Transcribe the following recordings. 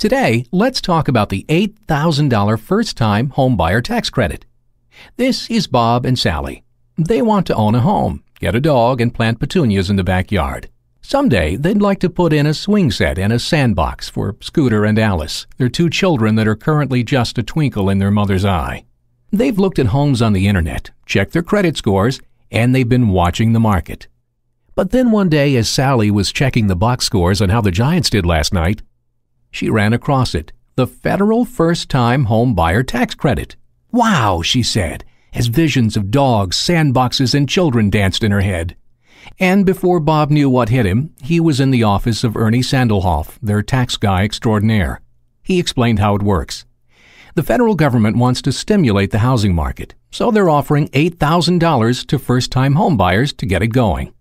Today, let's talk about the $8,000 first-time homebuyer tax credit. This is Bob and Sally. They want to own a home, get a dog, and plant petunias in the backyard. Someday, they'd like to put in a swing set and a sandbox for Scooter and Alice, their two children that are currently just a twinkle in their mother's eye. They've looked at homes on the internet, checked their credit scores, and they've been watching the market. But then one day, as Sally was checking the box scores on how the Giants did last night, she ran across it, the federal first-time home buyer tax credit. "Wow," she said, as visions of dogs, sandboxes, and children danced in her head. And before Bob knew what hit him, he was in the office of Ernie Sandelhoff, their tax guy extraordinaire. He explained how it works. The federal government wants to stimulate the housing market, so they're offering $8,000 to first-time home buyers to get it going.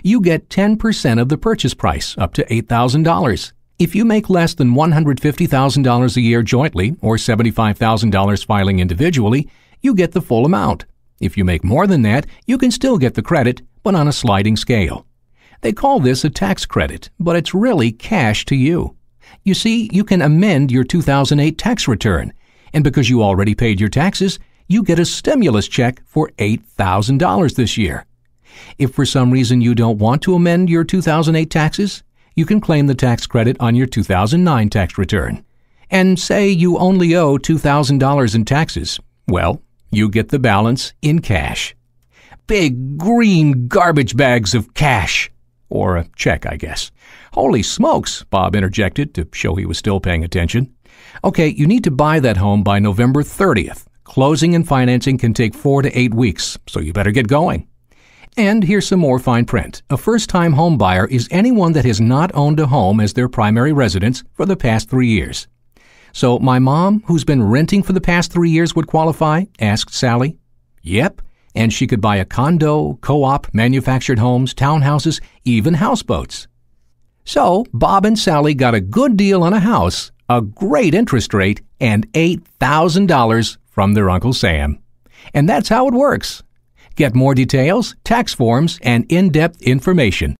You get 10% of the purchase price, up to $8,000. If you make less than $150,000 a year jointly or $75,000 filing individually, you get the full amount. If you make more than that, you can still get the credit, but on a sliding scale. They call this a tax credit, but it's really cash to you. You see, you can amend your 2008 tax return, and because you already paid your taxes, you get a stimulus check for $8,000 this year. If for some reason you don't want to amend your 2008 taxes, you can claim the tax credit on your 2009 tax return. And say you only owe $2,000 in taxes, well, you get the balance in cash. Big green garbage bags of cash. Or a check, I guess. "Holy smokes," Bob interjected to show he was still paying attention. "Okay, you need to buy that home by November 30th. Closing and financing can take 4 to 8 weeks, so you better get going." And here's some more fine print. A first-time home buyer is anyone that has not owned a home as their primary residence for the past 3 years. "So my mom, who's been renting for the past 3 years, would qualify?" asked Sally. "Yep, and she could buy a condo, co-op, manufactured homes, townhouses, even houseboats." So Bob and Sally got a good deal on a house, a great interest rate, and $8,000 from their Uncle Sam. And that's how it works. Get more details, tax forms, and in-depth information